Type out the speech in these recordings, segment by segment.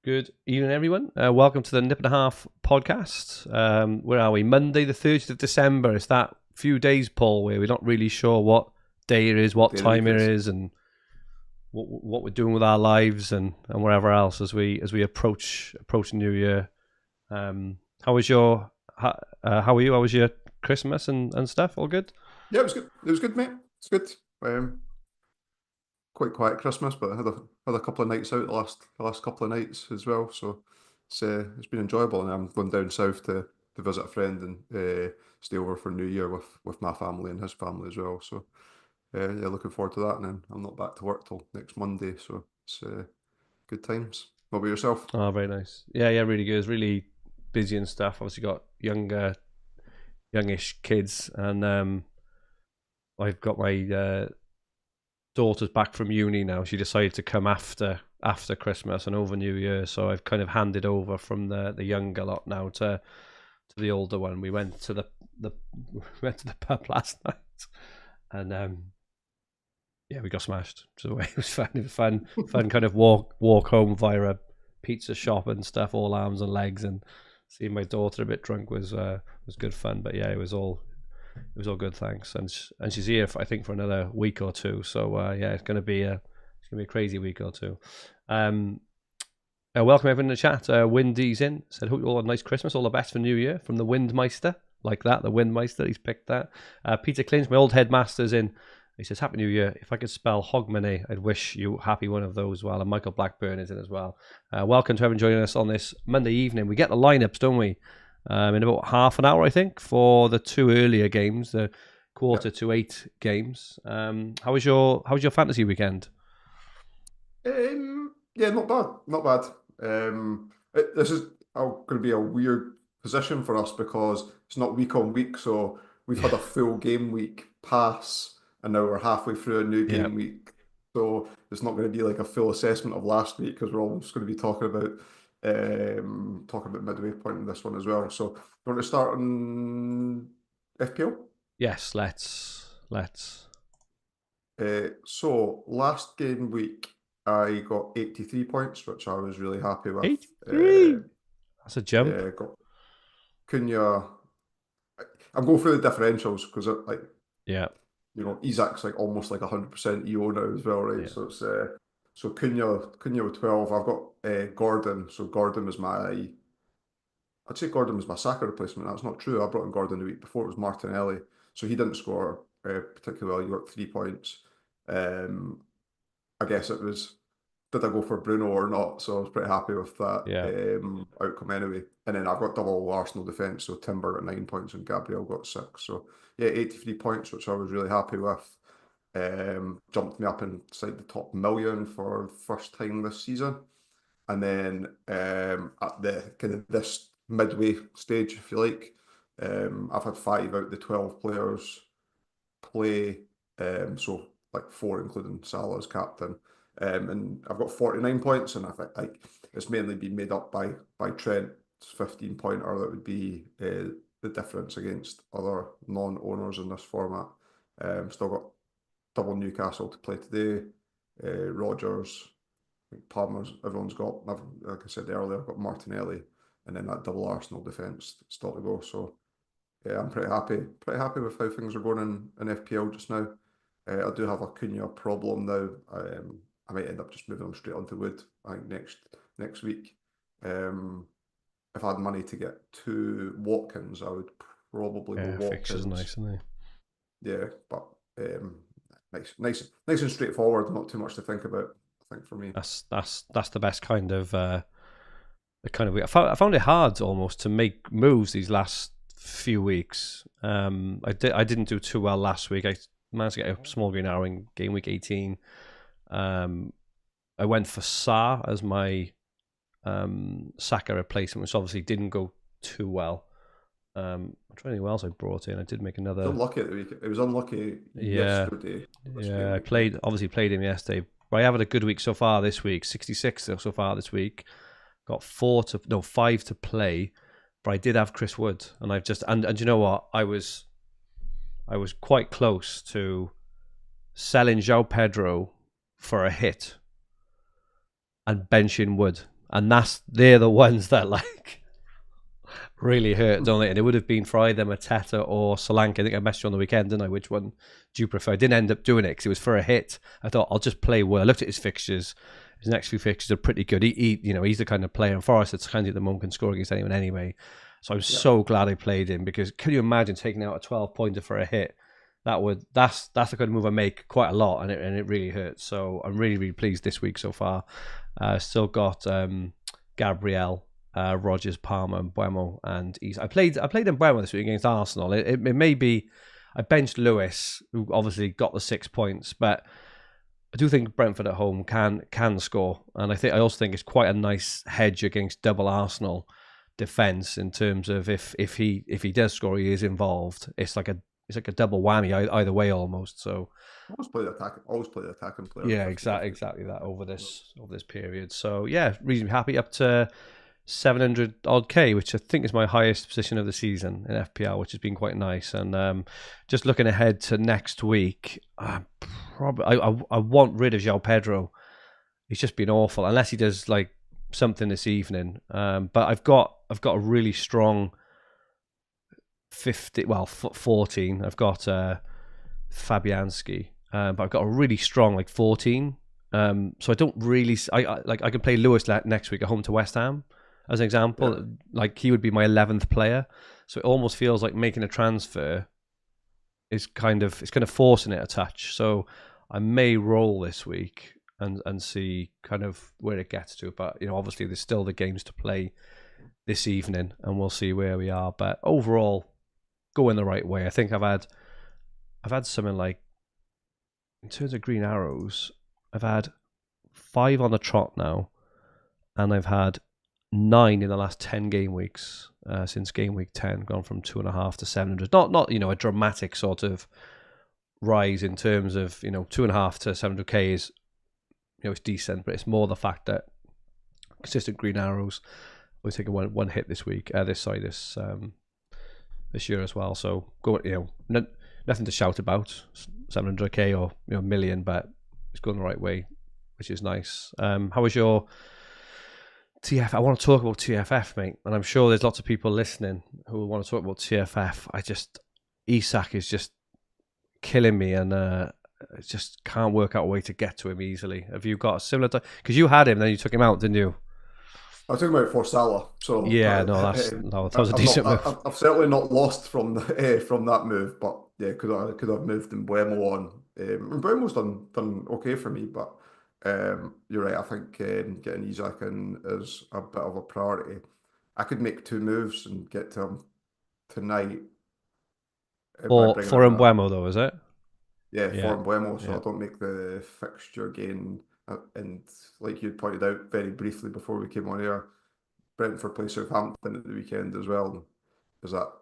Good evening, everyone. Welcome to the Nip and a Half podcast. Where are we? Monday, the 30th of December. It's that few days, Paul, where we're not really sure what day it is, what time it is, and what we're doing with our lives and whatever else as we approach the new year. How are you? How was your Christmas and stuff? All good? Yeah, it was good. It was good, mate. It's good. Quite quiet Christmas, but I had a couple of nights out the last couple of nights as well. So it's been enjoyable, and I'm going down south to visit a friend and stay over for New Year with my family and his family as well. So yeah, looking forward to that. And then I'm not back to work till next Monday, so it's good times. What about yourself? Oh, very nice. Yeah, really good. It's really busy and stuff. Obviously got youngish kids, and I've got my daughter's back from uni now. She decided to come after Christmas and over New Year, so I've kind of handed over from the younger lot now to the older one. We went to the pub last night, and yeah, we got smashed. So it was fun. It was fun kind of walk home via a pizza shop and stuff, all arms and legs, and seeing my daughter a bit drunk was good fun. But yeah, it was all good, thanks. And she's here, I think, for another week or two. So yeah, it's gonna be a crazy week or two. Welcome everyone in the chat. Windy's in. Said, hope you all had a nice Christmas. All the best for New Year from the Windmeister. Like that, the Windmeister. He's picked that. Peter Clinch, my old headmaster's in. He says, Happy New Year. If I could spell Hogmanay, I'd wish you happy one of those as well. And Michael Blackburn is in as well. Welcome to everyone joining us on this Monday evening. We get the lineups, don't we? In about half an hour, I think, for the two earlier games, the quarter to 8 games. How was your fantasy weekend? Yeah, not bad. This is going to be a weird position for us because it's not week on week, so we've had a full game week pass, and now we're halfway through a new game week. So it's not going to be like a full assessment of last week because we're almost going to be talking about midway point in this one as well. So you want to start on FPL? Yes, let's. So last game week I got 83 points, which I was really happy with. 83. That's a jump. Got Cunha. I'm going through the differentials because Isaac's like almost like 100% EO now as well, right? Yeah. So it's so Cunha with 12. I've got Gordon. So Gordon was I'd say Gordon was my Saka replacement. That's not true. I brought in Gordon the week before. It was Martinelli, so he didn't score particularly well. He got 3 points. I guess it was, did I go for Bruno or not? So I was pretty happy with that outcome anyway. And then I've got double Arsenal defence, so Timber got 9 points and Gabriel got 6. So yeah, 83 points, which I was really happy with. Jumped me up inside the top million for the first time this season. And then at the kind of this midway stage, if you like, I've had 5 out of the 12 players play, so like 4 including Salah as captain, and I've got 49 points, and I think like it's mainly been made up by Trent's 15 pointer. That would be the difference against other non-owners in this format. Still got double Newcastle to play today. Rodgers, Palmer's, everyone's got. Like I said earlier, I've got Martinelli, and then that double Arsenal defence still to go. So yeah, I'm pretty happy with how things are going in FPL just now. I do have a Cunha problem now. I might end up just moving him straight onto Wood, I think next week. If I had money to get 2 Watkins, I would probably go Watkins. Fixture's nice, isn't they? Yeah, but nice and straightforward. Not too much to think about, I think, for me. That's the best kind of week. I found it hard almost to make moves these last few weeks. I didn't do too well last week. I managed to get a small green arrow in game week 18. I went for Sarr as my Saka replacement, which obviously didn't go too well. I'm trying to think what else I brought in. I did make another. It was unlucky at the week. It was unlucky yesterday. Yeah, I played him yesterday. But I have had a good week so far this week. 66 so far this week. Got 5 to play. But I did have Chris Wood, and I've just and you know what? I was quite close to selling João Pedro for a hit and benching Wood. and they're the ones that like really hurt, don't they? And it would have been for either Mateta or Solanke. I think I messaged you on the weekend, didn't I? Which one do you prefer? I didn't end up doing it because it was for a hit. I thought I'll just play well. I looked at his fixtures. His next few fixtures are pretty good. He's the kind of player, and Forrest that's kind of at the moment can score against anyone anyway. So I'm so glad I played him, because can you imagine taking out a 12-pointer for a hit? That's the kind of move I make quite a lot, and it really hurts. So I'm really, really pleased this week so far. Still got Gabriel, Rogers, Palmer, and Buemo, and East. I played in Buemo this week against Arsenal. It may be I benched Lewis, who obviously got the 6 points, but I do think Brentford at home can score, and I also think it's quite a nice hedge against double Arsenal defense in terms of if he does score, he is involved. It's like a double whammy either way almost. So always play the attacking player. Yeah, exactly that over this period. So yeah, reasonably happy, up to 700 odd K, which I think is my highest position of the season in FPL, which has been quite nice. And just looking ahead to next week, I want rid of João Pedro. He's just been awful, unless he does like something this evening. But I've got a really strong 14. I've got Fabianski, but I've got a really strong like 14. So I don't really. I can play Lewis next week at home to West Ham as an example. Yeah. Like he would be my 11th player. So it almost feels like making a transfer is kind of forcing it a touch. So I may roll this week and see kind of where it gets to. But obviously there's still the games to play this evening, and we'll see where we are. But overall, going the right way. I think I've had something like, in terms of green arrows, I've had 5 on the trot now, and I've had 9 in the last 10 game weeks since game week 10, gone from 2.5 to 700. Not a dramatic sort of rise in terms of 2.5 to 700k is it's decent, but it's more the fact that consistent green arrows. We're taking one hit this week, this year as well. So nothing to shout about, 700k or a million, but it's going the right way, which is nice. How was your TFF? I want to talk about TFF, mate, and I'm sure there's lots of people listening who want to talk about TFF. Isak is just killing me, and I just can't work out a way to get to him easily. Have you got a similar time? Because you had him, then you took him out, didn't you? I took him out for Salah, so yeah, that was a decent move. I've certainly not lost from that move, but yeah, could have moved Mbeumo on. Mbeumo's done okay for me, but you're right. I think getting Isak in is a bit of a priority. I could make 2 moves and get to him tonight. For Mbeumo though, is it? Yeah, for Mbeumo, so I don't make the fixture gain. And like you pointed out very briefly before we came on here, Brentford play Southampton at the weekend as well. Is that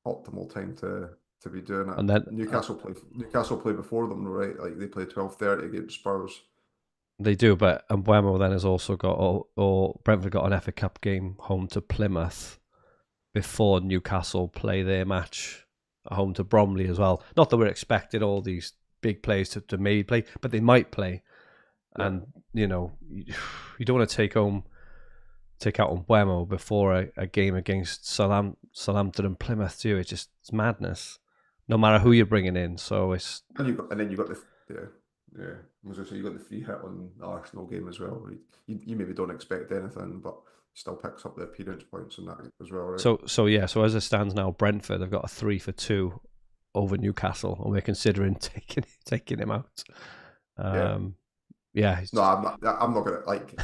optimal time to be doing it? And then Newcastle play before them, right? Like they play 12:30 against Spurs. They do, but Mbeumo then has also got or Brentford got an FA Cup game home to Plymouth before Newcastle play their match at home to Bromley as well. Not that we're expecting all these big players to maybe play, but they might play. Yeah. And you don't want to take out Mbeumo before a game against Southampton and Plymouth too. It's madness, no matter who you're bringing in. So it's and then you got the I was going to say you got the free hit on the Arsenal game as well. You maybe don't expect anything, but still picks up the appearance points in that as well, right? So as it stands now, Brentford have got a 3-for-2 over Newcastle, and we're considering taking him out. Yeah. No, I'm not gonna like.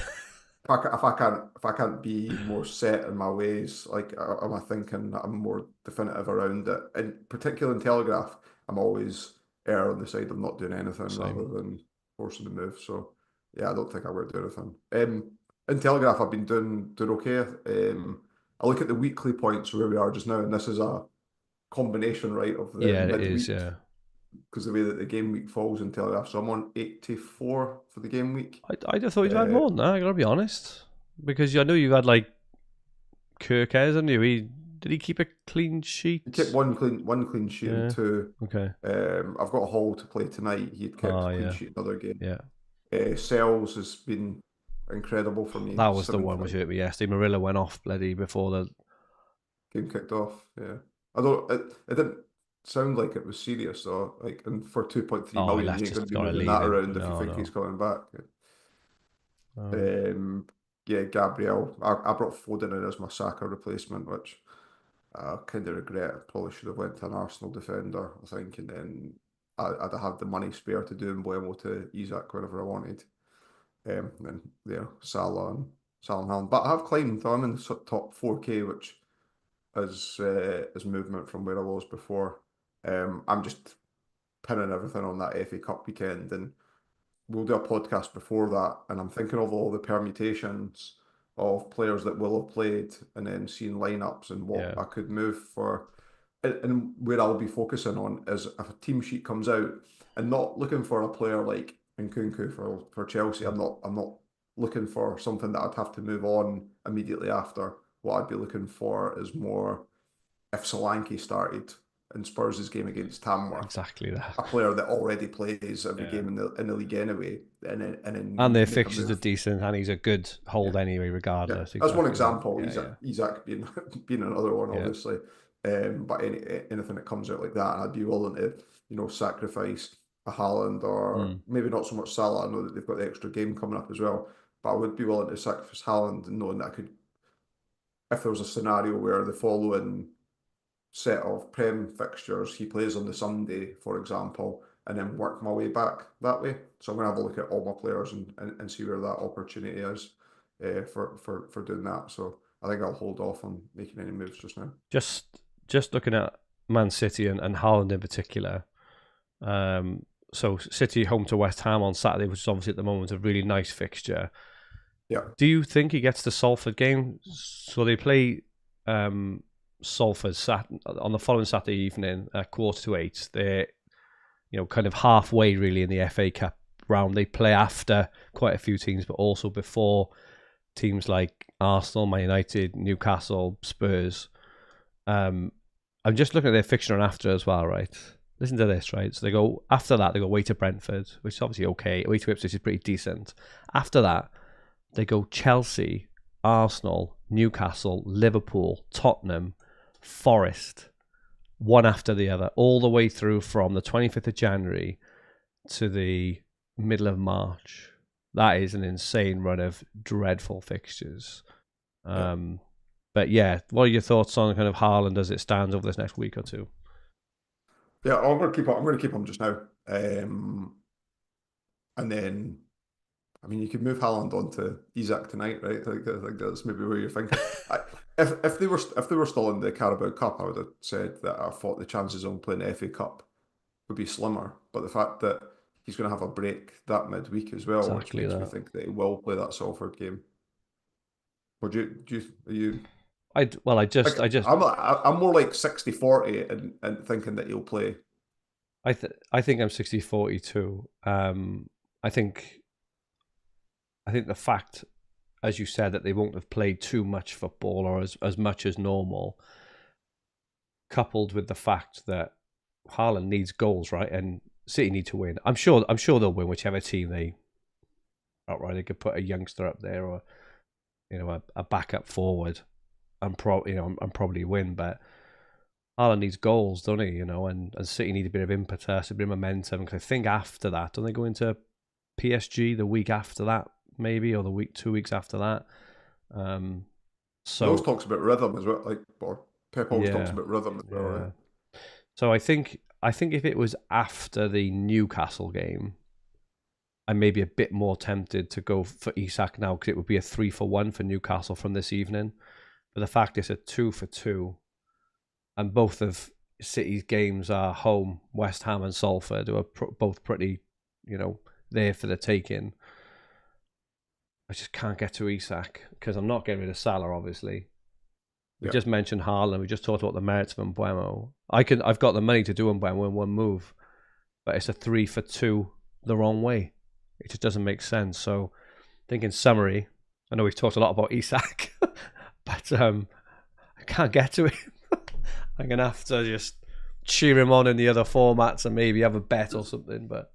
If I can't be more set in my ways, like am I thinking I'm more definitive around it, and particularly in Telegraph, I'm always err on the side of not doing anything rather than forcing the move. So yeah, I don't think I'm going to do anything. In Telegraph, I've been doing okay. I look at the weekly points where we are just now, and this is a combination, right, of the midweek. It is, yeah. Because the way that the game week falls in Telegraph, so I'm on 84 for the game week. I just thought you'd had more than that. I gotta be honest, because I know you had like Kirk, hasn't you? Did he keep a clean sheet? He kept one clean sheet and 2. Okay. I've got a Hull to play tonight. He'd kept a clean sheet another game. Yeah. Sells has been incredible for me. That was the one which hurt me yesterday. Marilla went off bloody before the game kicked off. Yeah, I don't. It didn't sound like it was serious though. Like, and for 2.3 million, you ain't going to be moving that around if you think he's coming back. Yeah, Gabriel. I brought Foden in as my Saka replacement, which I kind of regret. I probably should have went to an Arsenal defender, I think, and then I'd have had the money spare to do Mbuemo to Isak whenever I wanted. And yeah, Salah and Haaland. But I have climbed. I'm in the top 4K, which is movement from where I was before. I'm just pinning everything on that FA Cup weekend, and we'll do a podcast before that. And I'm thinking of all the permutations of players that will have played, and then seeing lineups and what I could move for. And where I'll be focusing on is if a team sheet comes out, and not looking for a player like Nkunku for Chelsea. I'm not looking for something that I'd have to move on immediately after. What I'd be looking for is more if Solanke started in Spurs' game against Tamworth. Exactly that. A player that already plays every game in the league anyway. And their fixtures are decent, and he's a good hold anyway, regardless. Yeah. That's one example. Isak being another one, obviously. But anything that comes out like that, and I'd be willing to, sacrifice a Haaland or maybe not so much Salah. I know that they've got the extra game coming up as well, but I would be willing to sacrifice Haaland and knowing that I could, if there was a scenario where the following set of Prem fixtures he plays on the Sunday, for example, and then work my way back that way. So I'm going to have a look at all my players and see where that opportunity is for doing that. So I think I'll hold off on making any moves just now. Just looking at Man City and Haaland in particular. So City home to West Ham on Saturday, which is obviously at the moment a really nice fixture. Yeah. Do you think he gets the Salford game? So they play Salford on the following Saturday evening at 7:45. They're kind of halfway really in the FA Cup round. They play after quite a few teams, but also before teams like Arsenal, Man United, Newcastle, Spurs. I'm just looking at their fixture on after as well, right? Listen to this, right? So they go after that. They go away to Brentford, which is obviously okay. Away to Ipswich is pretty decent. After that, they go Chelsea, Arsenal, Newcastle, Liverpool, Tottenham, Forest, one after the other, all the way through from the 25th of January to the middle of March. That is an insane run of dreadful fixtures. But yeah, what are your thoughts on kind of Haaland as it stands over this next week or two? Yeah, I'm going to keep him just now. And then, I mean, you could move Haaland on to Isak tonight, right? I think that's maybe where you're thinking. If they were still in the Carabao Cup, I would have said that I thought the chances of him playing the FA Cup would be slimmer. But the fact that he's going to have a break that midweek as well, which makes me think that he will play that Salford game. Would you? I'm more like 60-40 and thinking that he'll play. I think I'm 60-40 too. I think the fact, as you said, that they won't have played too much football or as much as normal, coupled with the fact that Haaland needs goals, right, and City need to win. I'm sure they'll win whichever team they outright. They could put a youngster up there or a backup forward and probably win, but Haaland needs goals, don't he? And City need a bit of impetus, a bit of momentum. Because I think after that, don't they go into PSG the week after that, maybe, or 2 weeks after that? So he always talks about rhythm as well, or Pep always talks about rhythm as well, right? So I think if it was after the Newcastle game, I may be a bit more tempted to go for Isak now because it would be a 3-for-1 for Newcastle from this evening. But the fact is a 2-for-2, and both of City's games are home, West Ham and Salford, who are both pretty, there for the taking. I just can't get to Isak because I'm not getting rid of Salah, obviously. We just mentioned Haaland. We just talked about the merits of Mbuemo. I've got the money to do Mbuemo in one move, but it's a 3-for-2 the wrong way. It just doesn't make sense. So I think in summary, I know we've talked a lot about Isak, but I can't get to him. I'm going to have to just cheer him on in the other formats and maybe have a bet or something. But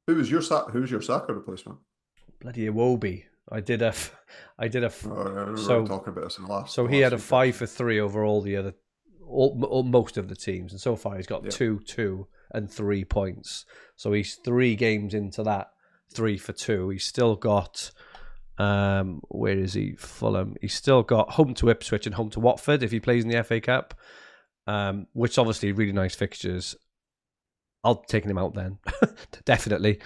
who's your Saka replacement? Bloody Iwobi. I did a. Oh, I remember So talking about this in so the he had last a week 5 actually. for 3 over all the other, most of the teams, and so far he's got Yeah, 2, 2, and 3 points. So he's 3 games into that 3 for 2. He's still got. Where is he? Fulham. He's still got home to Ipswich and home to Watford if he plays in the FA Cup. Which obviously really nice fixtures. I'll taking him out then, definitely.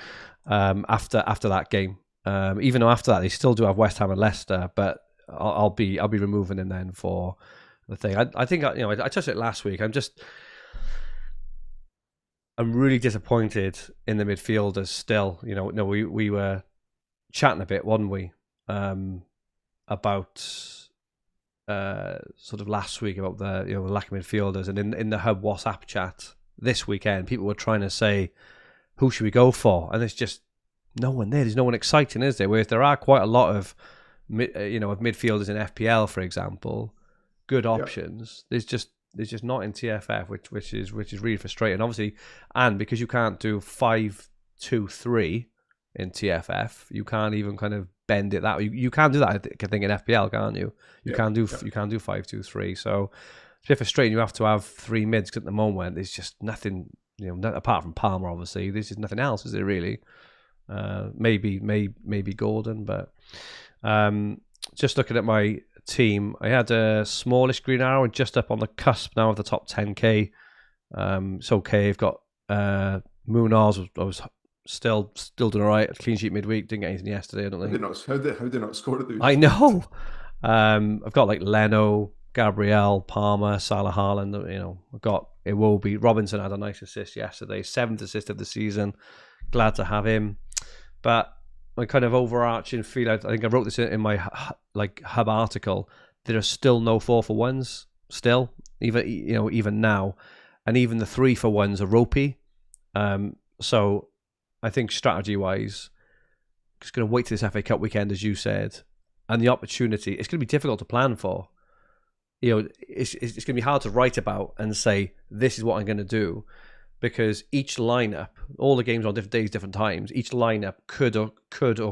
After that game, even though after that they still do have West Ham and Leicester, but I'll be removing him then for the thing. I think I touched it last week. I'm really disappointed in the midfielders still. No, we were chatting a bit, weren't we, about sort of last week about the lack of midfielders, and in the Hub WhatsApp chat this weekend, people were trying to say who should we go for, and it's just no one there. There's no one exciting, is there? Whereas there are quite a lot of of midfielders in FPL, for example, good yeah, options. There's just not in TFF, which is really frustrating. Obviously, and because you can't do 5-2-3 in TFF, you can't even kind of bend it that way. You can do that, I think, in FPL, can't you? You yeah, can do yeah. 5-2-3. So it's a bit frustrating. You have to have 3 mids, 'cause at the moment there's just nothing. Apart from Palmer, obviously, there's just nothing else, is there really? Maybe Gordon, but just looking at my team, I had a smallish green arrow just up on the cusp now of the top 10k. It's okay. I've got Munars. I was still doing all right. Clean sheet midweek. Didn't get anything yesterday, I don't think. How did they not score at the I weekend? know. I've got like Leno, Gabriel, Palmer, Salah, Haaland. I've got Iwobi. Robinson had a nice assist yesterday. 7th assist of the season. Glad to have him. But my kind of overarching feel, I think I wrote this in my Hub article. There are still no 4-for-1s. Still, even now, and even the 3-for-1s are ropey. So I think strategy wise, just going to wait to this FA Cup weekend, as you said, and the opportunity. It's going to be difficult to plan for. It's going to be hard to write about and say this is what I'm going to do, because each lineup, all the games on different days, different times, each lineup could or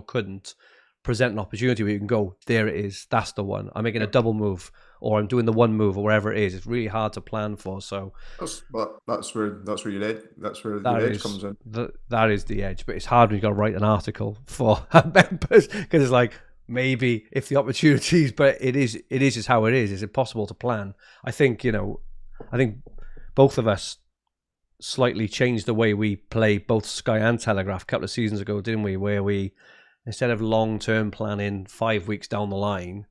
couldn't present an opportunity where you can go, there it is, that's the one. I'm making a Yeah, double move, or I'm doing the one move, or wherever it is. It's really hard to plan for. So that's where your that edge is comes in. that is the edge. But it's hard when you got to write an article for members, because it's like, maybe if the opportunities, but it is just how it is. It's impossible to plan. I think both of us slightly changed the way we play both Sky and Telegraph a couple of seasons ago, didn't we? Where we, instead of long-term planning 5 weeks down the line,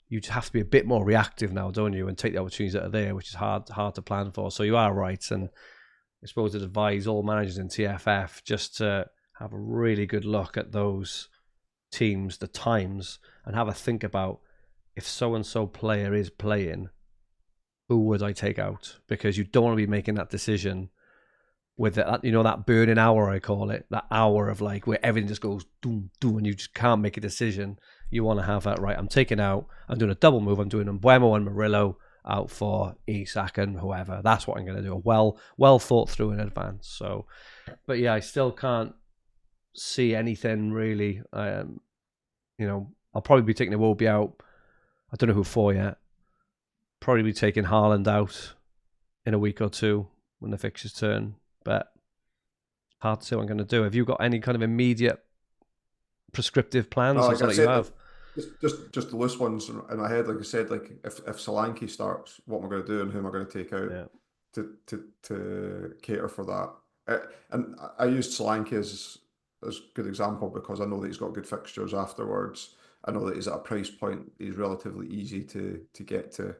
you have to be a bit more reactive now, don't you? And take the opportunities that are there, which is hard to plan for. So you are right. And I suppose I'd advise all managers in TFF just to have a really good look at those teams, the times, and have a think about, if so-and-so player is playing, who would I take out? Because you don't want to be making that decision with that burning hour, I call it, that hour of like where everything just goes doom doom and you just can't make a decision. You want to have that, right, I'm taking out, I'm doing a double move, I'm doing Mbuemo and Murillo out for Isak and whoever. That's what I'm going to do. Well thought through in advance. So, but yeah, I still can't see anything really. I'll probably be taking Iwobi out. I don't know who for yet. Probably be taking Haaland out in a week or two when the fixtures turn. But hard to say what I'm going to do. Have you got any kind of immediate prescriptive No, plans? like Sounds I like you said, have. just the loose ones in my head. Like I said, like if Solanke starts, what am I going to do and who am I going to take out Yeah. to cater for that? And I used Solanke as a good example because I know that he's got good fixtures afterwards. I know that he's at a price point he's relatively easy to get to.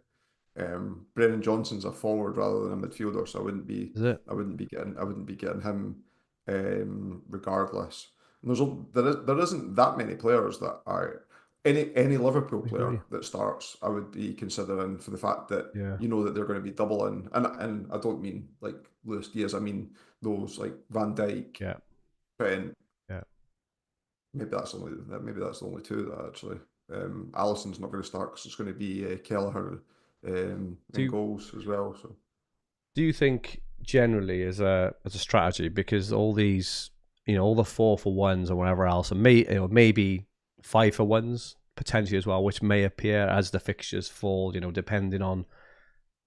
Brennan Johnson's a forward rather than a midfielder, so Is it? I wouldn't be getting him regardless. And there isn't that many players that are any Liverpool I player agree. that starts I would be considering for the fact that Yeah. you know that they're going to be doubling, and I don't mean like Luis Diaz, I mean those like Van Dijk, Yeah. Trent. Yeah. Maybe that's the only two that actually. Alisson's not going to start because it's going to be Kelleher Do in you, goals as well. So do you think generally as a strategy, because all these, all the 4-for-1s or whatever else, and maybe 5-for-1s potentially as well, which may appear as the fixtures fall. Depending on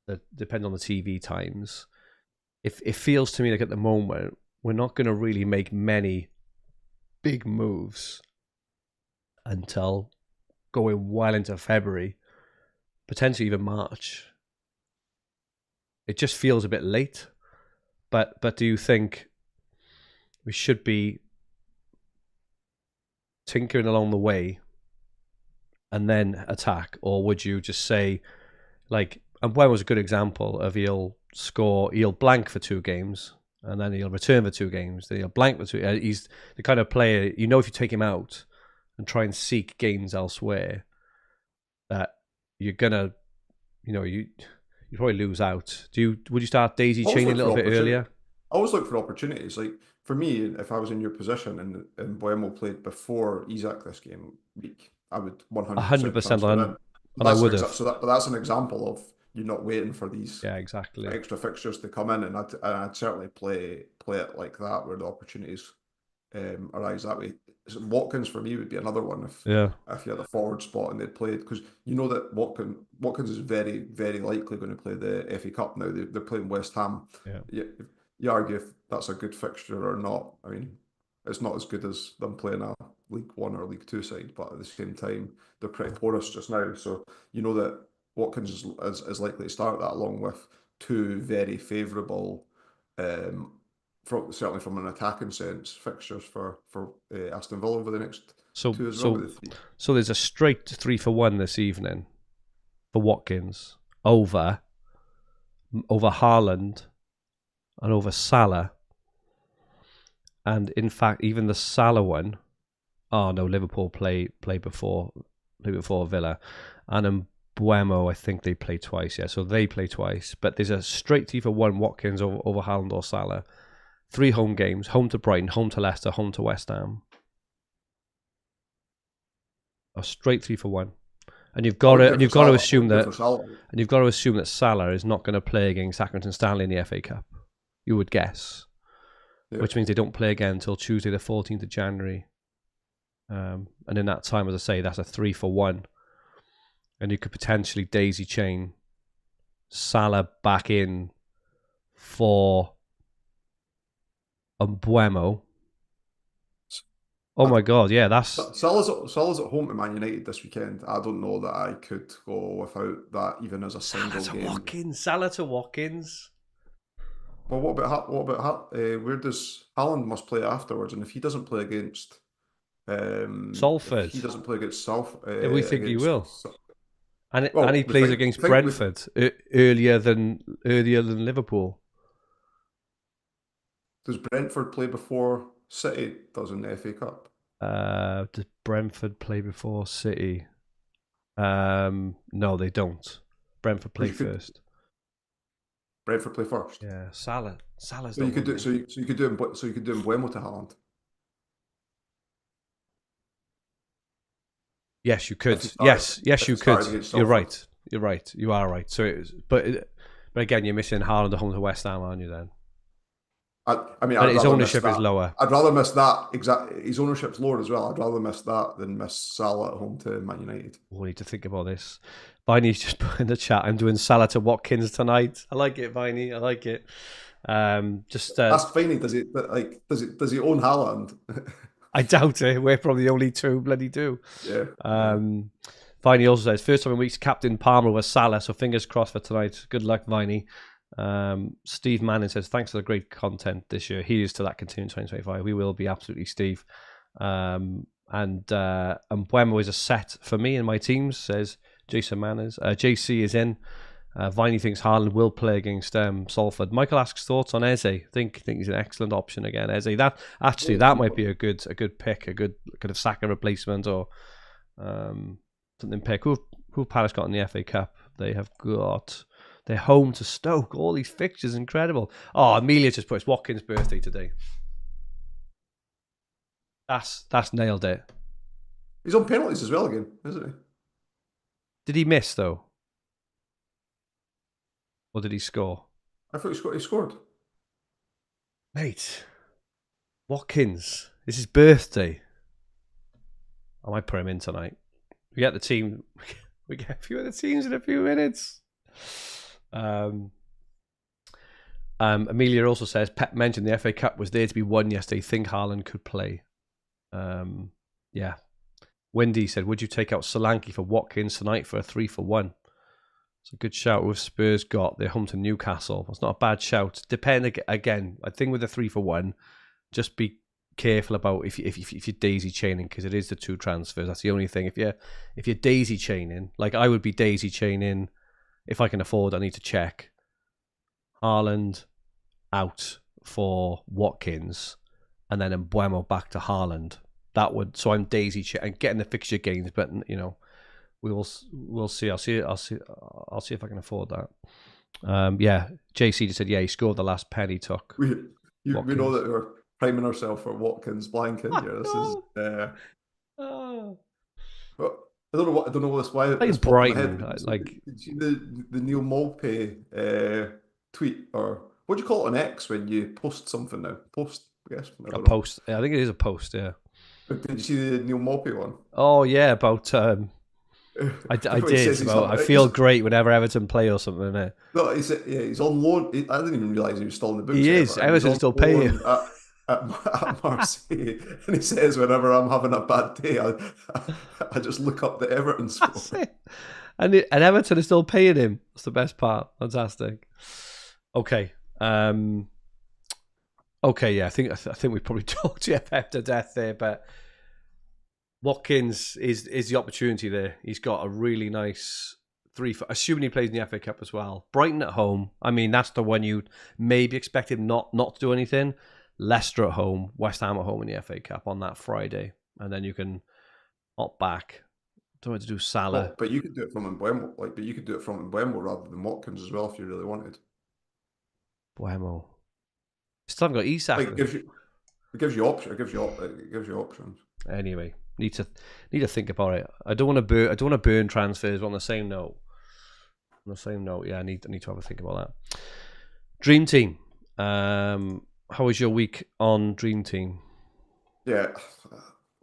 the TV times. It feels to me like at the moment we're not going to really make many big moves until going well into February, potentially even March. It just feels a bit late. But do you think we should be tinkering along the way and then attack, or would you just say, like, and Gwen was a good example of he'll blank for 2 games and then he'll return for 2 games, then he'll blank for 2. He's the kind of player, if you take him out and try and seek gains elsewhere, that you're gonna, you probably lose out. Would you start daisy chaining a little bit earlier? I always look for opportunities. Like for me, if I was in your position and Buemo played before Isak this game week, I would 100% transfer in. And I would have. But that's an example of you're not waiting for these extra fixtures to come in, and I'd certainly play it like that, where the opportunities arise that way. Watkins for me would be another one if you had a forward spot and they'd played, because that Watkins is very, very likely going to play the FA Cup now. They're playing West Ham. You argue if that's a good fixture or not. I mean, it's not as good as them playing a League One or League Two side, but at the same time, they're pretty porous just now. So that Watkins is likely to start that, along with 2 very favourable, certainly from an attacking sense, fixtures for Aston Villa over the next 2 as well. So there's a straight 3-for-1 this evening for Watkins over Haaland and over Salah. And in fact, even the Salah one, Liverpool play before Villa, and Buemo, I think they play twice. Yeah, so they play twice. But there's a straight 3-for-1 Watkins over Haaland or Salah. 3 home games: home to Brighton, home to Leicester, home to West Ham. A straight 3-for-1, and you've got to assume that Salah is not going to play against Accrington Stanley in the FA Cup. You would guess. Which means they don't play again until Tuesday the 14th of January. And in that time, as I say, that's a 3-for-1. And you could potentially daisy chain Salah back in for Buemo. Oh my God, yeah, that's... Salah's at home to Man United this weekend. I don't know that I could go without that, even as a single game. Salah to Watkins. Well, what about where does Haaland must play afterwards? And if he doesn't play against Salford, he doesn't play against Salford. We think he will, and he plays against Brentford earlier than Liverpool. Does Brentford play before City does in the FA Cup? Does Brentford play before City? No, they don't. Brentford play first. Brentford play first. Yeah, Salah's. So you could do Buemo to Haaland. Yes, you could. Yes, you could. You're right. You are right. So, but again, you're missing Haaland at home to West Ham, aren't you? Then. His ownership is lower. I'd rather miss that. His ownership's lower as well. I'd rather miss that than miss Salah at home to Man United. We need to think about this. Viney's just put in the chat, I'm doing Salah to Watkins tonight. I like it, Viney. I like it. Ask Viney, does he own Haaland? I doubt it. We're probably the only 2 bloody do. Yeah. Viney also says, first time in weeks, Captain Palmer was Salah, so fingers crossed for tonight. Good luck, Viney. Steve Manning says, thanks for the great content this year. He is to that continue in 2025. We will be, absolutely, Steve. And Buemo is a set for me and my teams, says Jason Manners. JC is in. Viney thinks Haaland will play against Salford. Michael asks thoughts on Eze. I think he's an excellent option again. Eze, that might be a good pick, a good kind of Saka replacement or something pick. Who Palace got in the FA Cup? They're home to Stoke. All these fixtures, incredible. Oh, Amelia just put it's Watkins' birthday today. That's nailed it. He's on penalties as well again, isn't he? Did he miss though? Or did he score? I thought he scored. Mate, Watkins, it's his birthday. I might put him in tonight. We get the team. We get a few of the teams in a few minutes. Amelia also says, Pep mentioned the FA Cup was there to be won yesterday. Think Haaland could play. Yeah. Wendy said, would you take out Solanke for Watkins tonight for a 3-for-1? It's a good shout. With Spurs got their home to Newcastle. It's not a bad shout. Depend again. I think with the 3-for-1, just be careful about if you're daisy chaining, because it is the 2 transfers. That's the only thing. If you're daisy chaining, like I would be daisy chaining, if I can afford, I need to check. Haaland out for Watkins, and then Mbeumo back to Haaland. That would, so I'm daisy and getting the fixture gains, but you know, we'll see. I'll see if I can afford that. Yeah, JC just said, yeah, he scored the last pen he took. We know that we're priming ourselves for Watkins blanking here. This is but I don't know what's why it's popped in my head. Like, did you see the Neil Malpe tweet, or what do you call it on X when you post something now? Post, I guess. Post. I think it is a post. Yeah. But did you see the Neil Malpe one? Oh yeah, about I did. About, I feel great whenever Everton play or something. Isn't it? No, he's on loan. I didn't even realise he was still in the books. He is. Everton's still paying him at Marseille, and he says, whenever I'm having a bad day, I just look up the Everton score. And Everton is still paying him. That's the best part. Fantastic. Okay. Okay, yeah, I think we probably talked TFF to death there, but Watkins is the opportunity there. He's got a really nice 3, assuming he plays in the FA Cup as well. Brighton at home. I mean, that's the one you'd maybe expect him not to do anything. Leicester at home, West Ham at home in the FA Cup on that Friday, and then you can opt back. Don't want to do Salah, but you could do it from Mbeumo, but you could do it from Mbeumo rather than Watkins as well if you really wanted. Mbeumo. Still haven't got Isak. It gives you options. Anyway, need to think about it. I don't want to burn transfers. But on the same note, yeah, I need to have a think about that. Dream Team. How was your week on Dream Team? Yeah,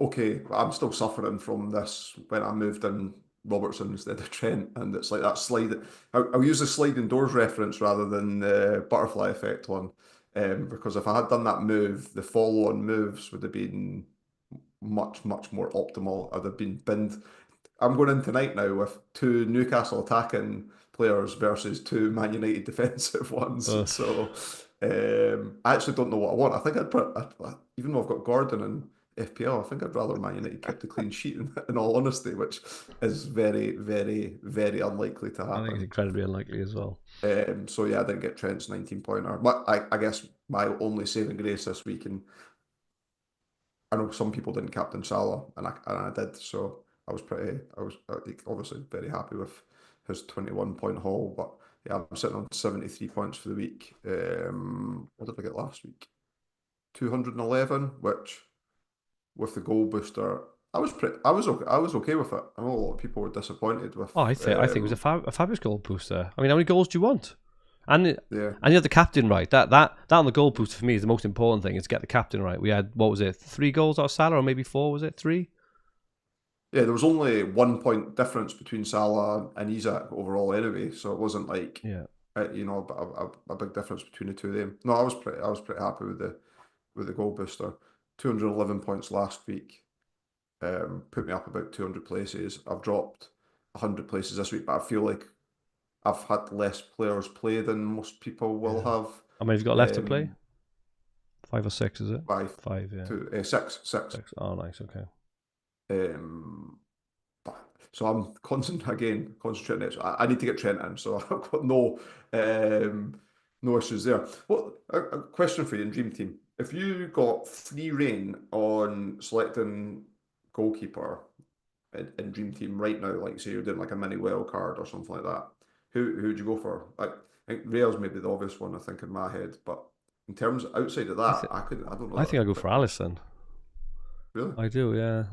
okay. I'm still suffering from this when I moved in Robertson instead of Trent, and it's like that slide. I'll use the sliding doors reference rather than the butterfly effect one, because if I had done that move, the follow-on moves would have been much more optimal. I'd have been binned. I'm going in tonight now with 2 Newcastle attacking players versus 2 Man United defensive ones. So I actually don't know what I want. I think even though I've got Gordon and FPL, I think I'd rather Man United kept a clean sheet in all honesty, which is very unlikely to happen. I think it's incredibly unlikely as well. So yeah, I didn't get Trent's 19-pointer. But I guess my only saving grace this week, and I know some people didn't captain Salah, and I did, so I was obviously very happy with his 21-point haul. But yeah, I'm sitting on 73 points for the week. What did I get last week? 211, which with the goal booster, I was okay with it. I know a lot of people were disappointed with. Oh, I think it was a fabulous goal booster. I mean, how many goals do you want? And you had the captain right. That on the goal booster for me is the most important thing, is to get the captain right. We had, what was it, 3 goals out of Salah, or maybe 4? Was it 3? Yeah, there was only 1 point difference between Salah and Isak overall anyway, so it wasn't like a big difference between the two of them. No, I was pretty happy with the goal booster. 211 points last week, put me up about 200 places. I've dropped 100 places this week, but I feel like I've had less players play than most people will have. How many have you got left to play? 5 or 6, is it? 5, yeah. 6. Oh, nice, okay. So I'm concentrating it. So I need to get Trent in, so I've got no issues there. Well, a question for you in Dream Team. If you got free reign on selecting goalkeeper in Dream Team right now, like say you're doing like a mini wild card or something like that, who would you go for? I think Real's maybe the obvious one, I think, in my head, but in terms outside of that, I don't know. I think I'd go for Alisson. Really? I do, yeah.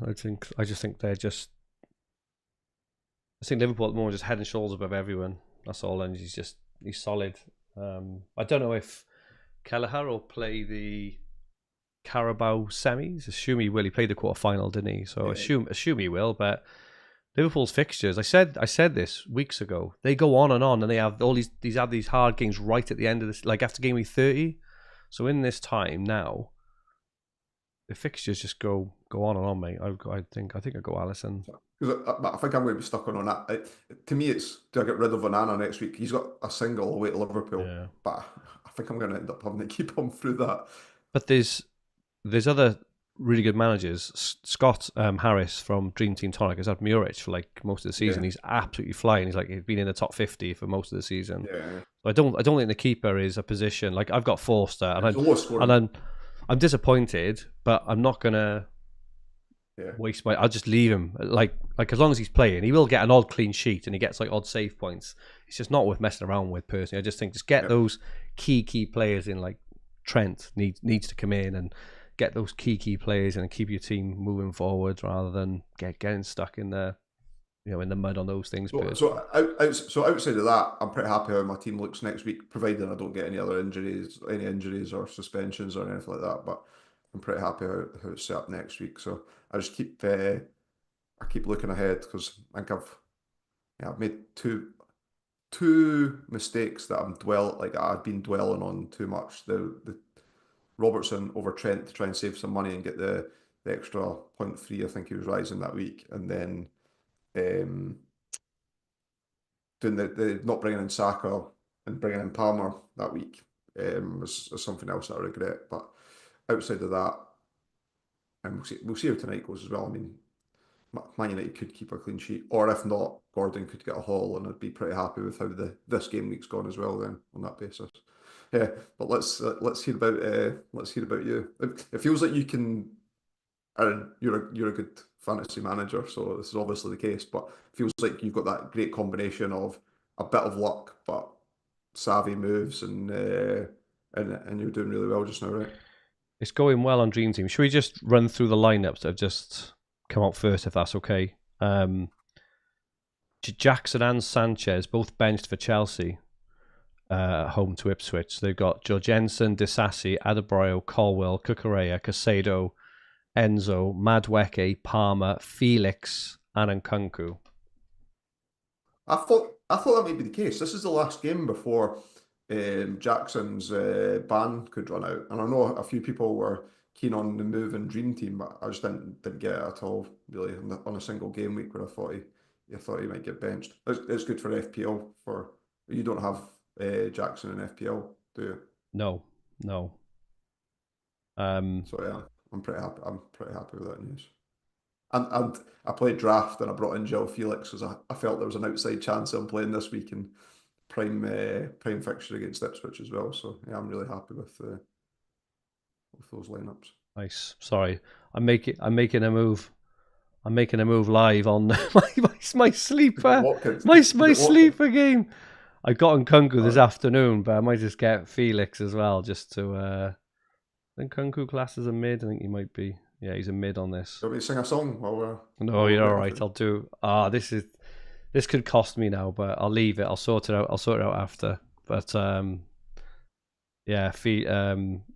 I just think they're just. I think Liverpool at the moment just head and shoulders above everyone. That's all, and he's solid. I don't know if Kelleher will play the Carabao semis. Assume he will. He played the quarter-final, didn't he? So assume he will. But Liverpool's fixtures, I said this weeks ago. They go on, and they have all these hard games right at the end of this, like after game week 30. So in this time now, the fixtures just go on, mate. I think I go Alisson. Because I think I'm going to be stuck on that. To me, it's do I get rid of Onana next week? He's got a single away to Liverpool, but I think I'm going to end up having to keep him through that. But there's other really good managers. Scott Harris from DreamTeam Tonic has had Muric for like most of the season. He's absolutely flying. He's been in the top 50 for most of the season. Yeah. I don't think the keeper is a position like I've got Forster, and I'm disappointed, but I'm not gonna waste my. I'll just leave him. Like as long as he's playing, he will get an odd clean sheet and he gets like odd save points. It's just not worth messing around with personally. I just think get those key players in. Like Trent needs to come in and get those key players in and keep your team moving forward rather than getting stuck in the in the mud on those things. So outside of that, I'm pretty happy how my team looks next week, providing I don't get any other injuries or suspensions or anything like that. But I'm pretty happy how it's set up next week. So I just keep looking ahead because I think I've made two mistakes that I've been dwelling on too much. The Robertson over Trent to try and save some money and get the extra 0.3. I think he was rising that week, and then doing the not bringing in Saka and bringing in Palmer that week was something else that I regret. But outside of that, and we'll see how tonight goes as well. I mean, Man United could keep a clean sheet, or if not, Gordon could get a haul, and I'd be pretty happy with how this game week's gone as well. Then on that basis, yeah. But let's hear about you. It feels like you can. Aaron, you're a good fantasy manager, so this is obviously the case. But it feels like you've got that great combination of a bit of luck, but savvy moves, and you're doing really well just now, right? It's going well on Dream Team. Should we just run through the lineups that have just come out first, if that's okay? Jackson and Sanchez both benched for Chelsea, home to Ipswich. They've got Jorgensen, Disasi, Adebayo, Colwell, Cucurella, Casado, Enzo, Madueke, Palmer, Felix, and Nkunku. I thought that might be the case. This is the last game before Jackson's ban could run out, and I know a few people were keen on the move in Dream Team, but I just didn't get it at all really on a single game week where I thought he might get benched. It's good for FPL. You don't have Jackson in FPL, do you? No. So yeah, I'm pretty happy with that news. And I played draft and I brought in Joe Felix because I felt there was an outside chance of him playing this week in prime fixture against Ipswich as well. So yeah, I'm really happy with those lineups. Nice. Sorry, I'm making a move. I'm making a move live on my sleeper. My sleeper game. I got Nkunku this afternoon, but I might just get Felix as well, just to. I think Nkunku class is a mid. I think he might be. Yeah, he's a mid on this. Do you want me to sing a song while we're... No, you're all right. I'll do. This could cost me now, but I'll leave it. I'll sort it out. After. But yeah,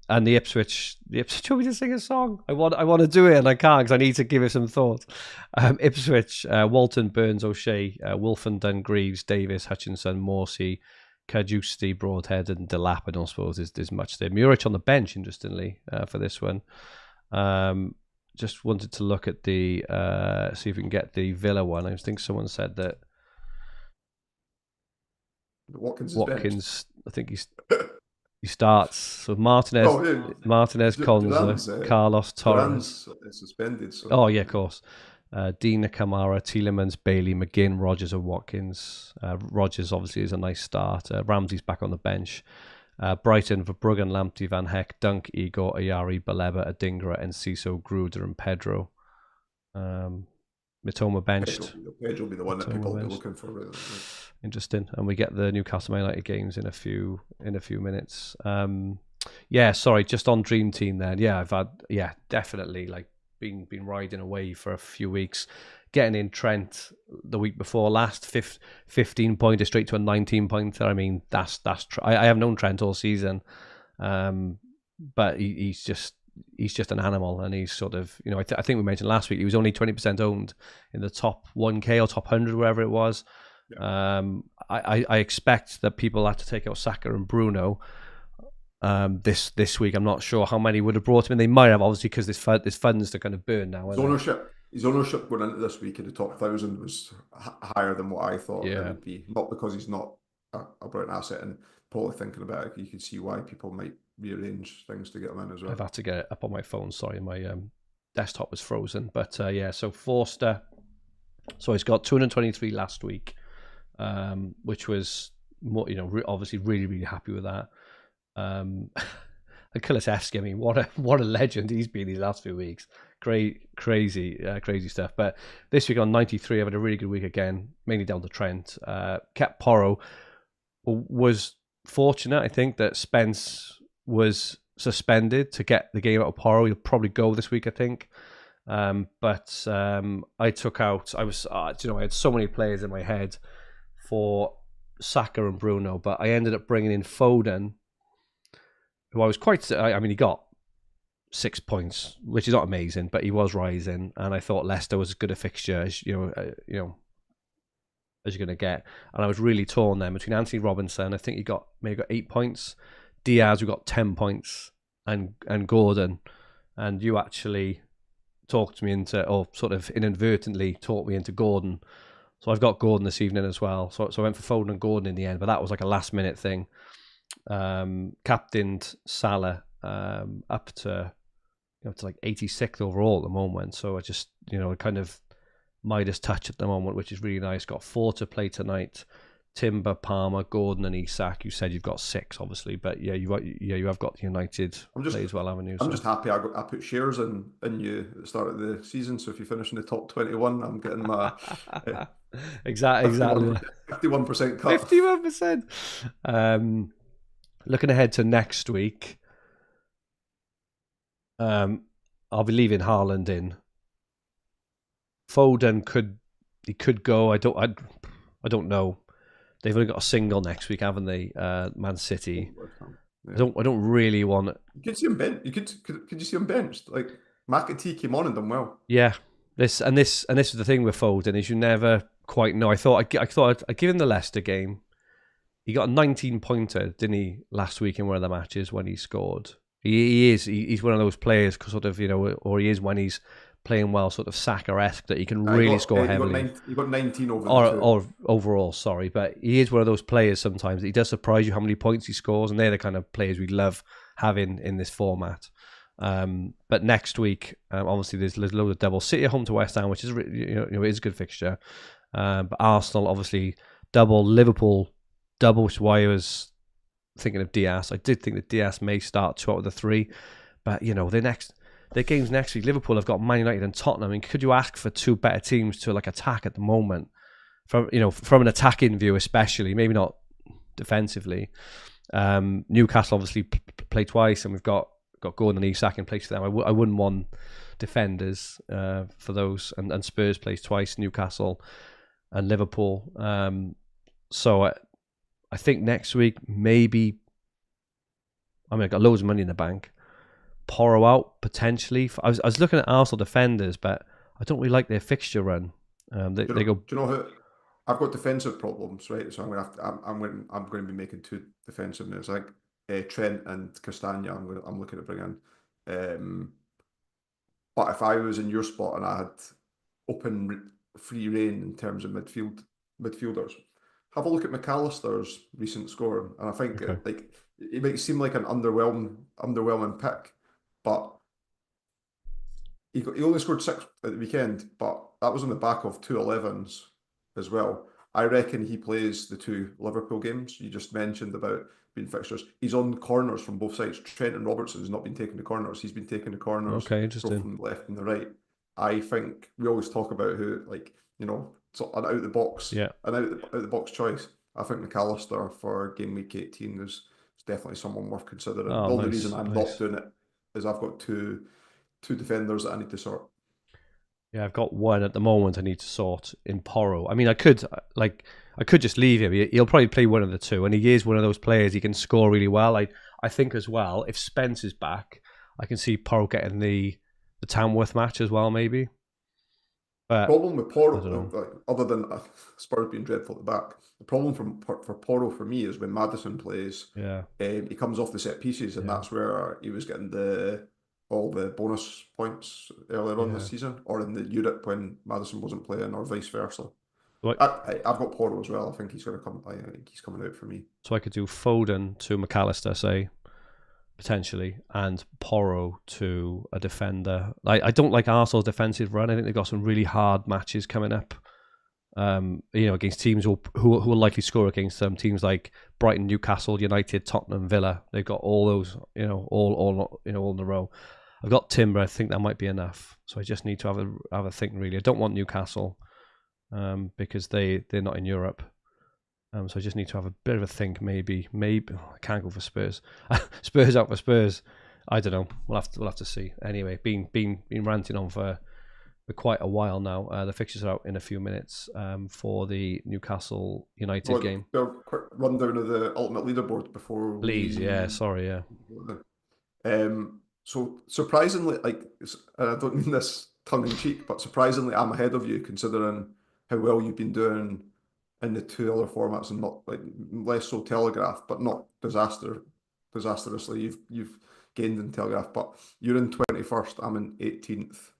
and the Ipswich. Do you want me to sing a song? I want to do it, and I can't because I need to give it some thought. Ipswich, Walton, Burns, O'Shea, Wolfenden, Greaves, Davis, Hutchinson, Morsey, Kajusti, Broadhead, and Delap. I don't suppose there's much there. Muric on the bench, interestingly, for this one. Just wanted to look at the see if we can get the Villa one. I think someone said that Watkins, I think he starts. So Martinez, Konza, Carlos Torres is suspended. So. Oh yeah, of course. Dina, Kamara, Tielemans, Bailey, McGinn, Rogers, and Watkins. Rogers obviously is a nice start. Ramsey's back on the bench. Brighton, Verbruggen, Lamptey, Van Heck, Dunk, Igor, Ayari, Baleba, Adingra, Enciso, Gruder, and Pedro. Mitoma benched. Pedro will be the one that people will be looking for. Really. Interesting. And we get the Newcastle United games in a few minutes. Yeah, sorry, just on Dream Team then. Yeah, I've had definitely been riding away for a few weeks. Getting in Trent the week before last, 15 pointer straight to a 19 pointer. I mean, that's I have known Trent all season, but he's just he's just an animal, and he's sort of, you know, I think we mentioned last week he was only 20% owned in the top 1K or top 100, wherever it was. Yeah. I expect that people have to take out Saka and Bruno this week. I'm not sure how many would have brought him in. They might have, obviously, because there's funds to kind of burn now. His ownership going into this week in the top 1,000 was higher than what I thought it would be. Not because he's not a brilliant asset, and probably thinking about it, you can see why people might rearrange things to get him in as well. I've had to get it up on my phone. Sorry, my desktop was frozen. But yeah, so Forster. So he's got 223 last week, which was more, you know, obviously really, really happy with that. And Kulusevski, I mean, what a legend he's been these last few weeks. Crazy stuff. But this week on 93, I've had a really good week again, mainly down to Trent. Kept Porro. Was fortunate, I think, that Spence was suspended to get the game out of Porro. He'll probably go this week, I think. But I took out, I had so many players in my head for Saka and Bruno, but I ended up bringing in Foden, who I was he got 6 points, which is not amazing, but he was rising, and I thought Leicester was as good a fixture as as you're going to get. And I was really torn then between Anthony Robinson, I think he maybe got 8 points, Diaz, who got 10 points, and Gordon. And you actually talked me into, or sort of inadvertently talked me into Gordon. So I've got Gordon this evening as well. So I went for Foden and Gordon in the end, but that was like a last minute thing. Captained Salah up to like 86th overall at the moment. So I just, kind of Midas touch at the moment, which is really nice. Got 4 to play tonight. Timber, Palmer, Gordon, and Isak. You said you've got 6, obviously, but you have got the United play as well, haven't you? I'm just happy I put shares in you at the start of the season. So if you finish in the top 21, I'm getting my exactly 51% cut. 51%. Looking ahead to next week, I'll be leaving Haaland in. Foden could go. I don't know. They've only got a single next week, haven't they? Man City. Yeah. I don't really want it. You could see him bench. Could you see him benched? Like McAtee came on and done well. Yeah. This is the thing with Foden, is you never quite know. I thought I'd give him the Leicester game. He got a 19-pointer, didn't he, last week in one of the matches when he scored. He's one of those players, sort of, or he is when he's playing well, sort of Saka-esque, that he can really score heavily. He got 19 or overall, sorry. But he is one of those players sometimes. He does surprise you how many points he scores, and they're the kind of players we love having in this format. But next week, obviously, there's a load of double. City at home to West Ham, which is it is a good fixture. But Arsenal, obviously, double. Liverpool, double, which is why I was thinking of Diaz. I did think that Diaz may start 2 out of the 3. But, their games next week, Liverpool have got Man United and Tottenham. I mean, could you ask for 2 better teams to attack at the moment? From an attacking view, especially, maybe not defensively. Newcastle obviously play twice, and we've got Gordon and Isak in place for them. I wouldn't want defenders for those, and Spurs plays twice, Newcastle and Liverpool. So I think next week maybe. I've got loads of money in the bank. Porro out potentially. I was looking at Arsenal defenders, but I don't really like their fixture run. They go. Do you know who? I've got defensive problems, right? So I'm going to be making 2 defensive moves. I think Trent and Castagna. I'm looking to bring in. But if I was in your spot and I had open free reign in terms of midfielders, have a look at McAllister's recent score, and I think it might seem like an underwhelming pick. But he only scored 6 at the weekend, but that was on the back of 2 11s as well. I reckon he plays the 2 Liverpool games you just mentioned about being fixtures. He's on corners from both sides. Trent and Robertson has not been taking the corners. He's been taking the corners from the left and the right. I think we always talk about who, so an out of the box, an out the box choice. I think McAllister for game week 18 is definitely someone worth considering. The only reason I'm not doing it is I've got two defenders that I need to sort. Yeah, I've got one at the moment I need to sort in Porro. I mean, I could just leave him. He'll probably play one of the 2, and he is one of those players. He can score really well. I think as well, if Spence is back, I can see Porro getting the Tamworth match as well, maybe. But problem with Porro, like, other than Spurs being dreadful at the back, the problem for Porro for me is when Maddison plays, he comes off the set pieces, and that's where he was getting all the bonus points earlier on this season, or in the Europe when Maddison wasn't playing, or vice versa. I've got Porro as well. I think he's going to come. I think he's coming out for me. So I could do Foden to McAllister, say, potentially, and Porro to a defender. I don't like Arsenal's defensive run. I think they've got some really hard matches coming up. Against teams who will likely score against them. Teams like Brighton, Newcastle, United, Tottenham, Villa. They've got all those, all in a row. I've got Timber. I think that might be enough. So I just need to have a think. Really, I don't want Newcastle because they're not in Europe. So I just need to have a bit of a think. Maybe I can't go for Spurs. Spurs out for Spurs. I don't know. We'll have to see. Anyway, been ranting on for quite a while now. The fixtures are out in a few minutes for the Newcastle United game. A quick rundown of the ultimate leaderboard before. Please, sorry. So surprisingly, and I don't mean this tongue in cheek, but surprisingly, I'm ahead of you considering how well you've been doing in the two other formats, and not less so Telegraph, but not disastrously. You've gained in Telegraph, but you're in 21st. I'm in 18th.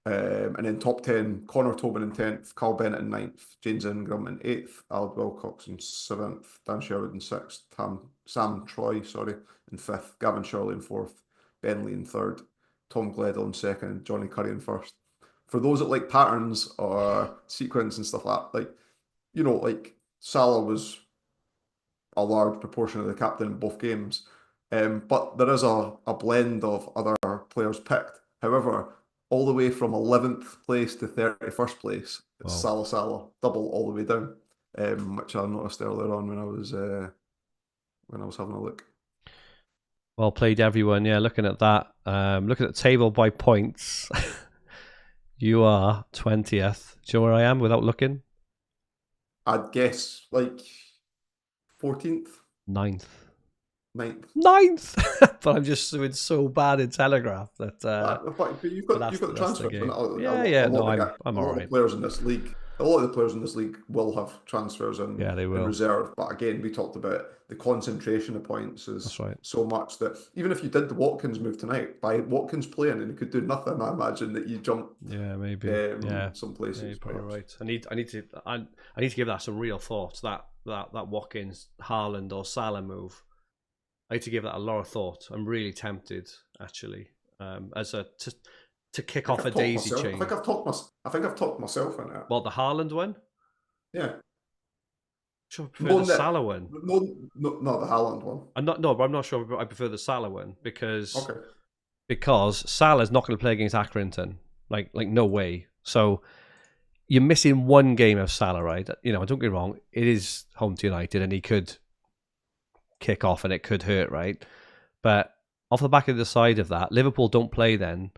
And then top 10, Connor Tobin in 10th, Carl Bennett in 9th, James Ingram in 8th, Aled Wilcox in 7th, Dan Sherwood in 6th, Sam Troy in 5th, Gavin Shirley in 4th, Ben Lee in 3rd, Tom Gledhill in 2nd, and Johnny Curry in 1st. For those that like patterns or sequence and stuff like that, Salah was a large proportion of the captain in both games, but there is a blend of other players picked. However, all the way from 11th place to 31st place, it's Salah, double all the way down, which I noticed earlier on when I was having a look. Well played, everyone. Yeah, looking at that, looking at the table by points, you are 20th. Do you know where I am without looking? I'd guess 14th? 9th. 9th. But I'm just doing so bad in Telegraph that. But you've got the transfers. I'm all right. Players in this league. A lot of the players in this league will have transfers in reserve. But again, we talked about the concentration of points is so much that even if you did the Watkins move tonight, by Watkins playing and he could do nothing, I imagine that you jump. Yeah, maybe. Some places. Yeah, you're right. I need to give that some real thought. That Watkins, Haaland or Salah move. I need to give that a lot of thought. I'm really tempted, actually, to kick off a daisy chain. I think I've talked myself in it. What, the Haaland one? Yeah. Sure, I prefer the Salah one. No, not the Haaland one. But I'm not sure I prefer the Salah one because Salah's not going to play against Accrington. Like no way. So you're missing one game of Salah, right? Don't get me wrong. It is home to United, and he could kick off and it could hurt, right? But off the back of the side of that, Liverpool don't play then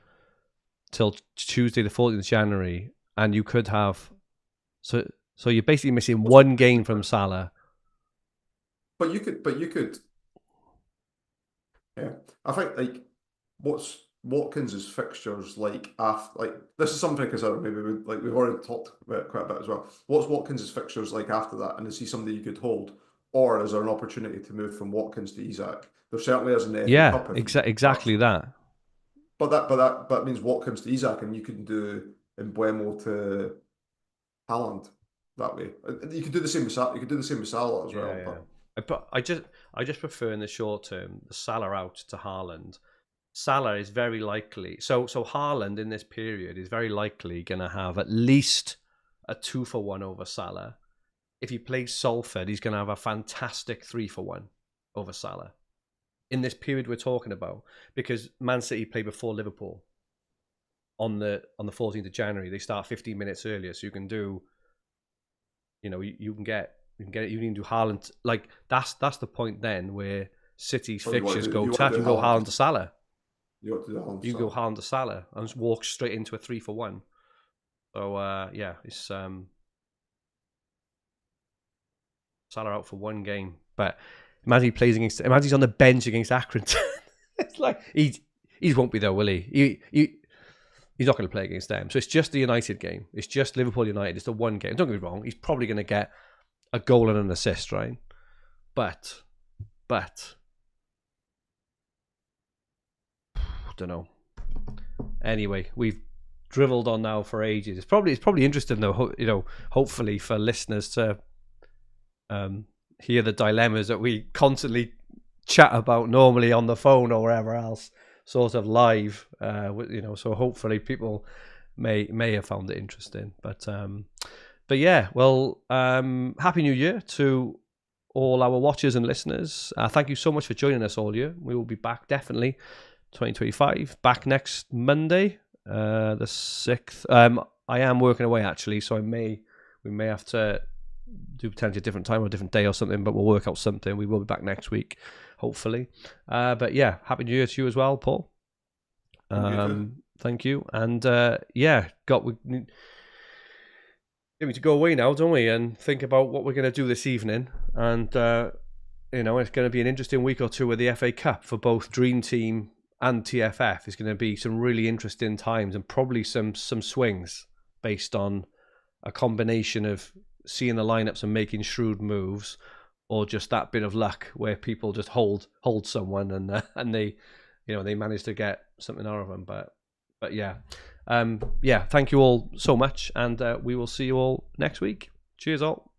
till Tuesday the 14th of January, and you could have so you're basically missing one game from Salah. But you could I think what's Watkins' fixtures after this is something because maybe we've already talked about it quite a bit as well. What's Watkins' fixtures like after that, and is he somebody you could hold? Or is there an opportunity to move from Watkins to Isak? There certainly is in the FA Cup. Exactly that. But that means Watkins to Isak, and you can do Mbeumo to Haaland that way. You could do the same with Salah. You could do the same with Salah as well. Yeah. But I just prefer in the short term the Salah out to Haaland. Salah is very likely. So Haaland in this period is very likely going to have at least a 2-for-1 over Salah. If he plays Salford, he's going to have a fantastic 3-for-1 over Salah in this period we're talking about, because Man City play before Liverpool on the 14th of January. They start 15 minutes earlier, so you can do, you can do Haaland. That's the point then where City's fixtures go Haaland to Salah. You go Haaland to Salah and just walk straight into a 3-for-1. So it's Salah out for one game, but imagine he's on the bench against Accrington. It's like he won't be there, will he? He's not going to play against them. So it's just the United game. It's just Liverpool United. It's the one game. Don't get me wrong. He's probably going to get a goal and an assist, right? But I don't know. Anyway, we've dribbled on now for ages. It's probably interesting though. You know, hopefully for listeners to hear the dilemmas that we constantly chat about normally on the phone or wherever else, sort of live. You know, so hopefully people may have found it interesting. But yeah, well, Happy New Year to all our watchers and listeners. Thank you so much for joining us all year. We will be back definitely 2025, back next Monday, the 6th. I am working away actually, so we may have to do potentially a different time or a different day or something, but we'll work out something. We will be back next week, hopefully. But yeah, Happy New Year to you as well, Paul. Thank you. And yeah, we need to go away now, don't we? And think about what we're going to do this evening. And you know, it's going to be an interesting week or two with the FA Cup for both Dream Team and TFF. It's going to be some really interesting times and probably some swings based on a combination of seeing the lineups and making shrewd moves, or just that bit of luck where people just hold someone and they, you know, they manage to get something out of them. But yeah, yeah. Thank you all so much, and we will see you all next week. Cheers, all.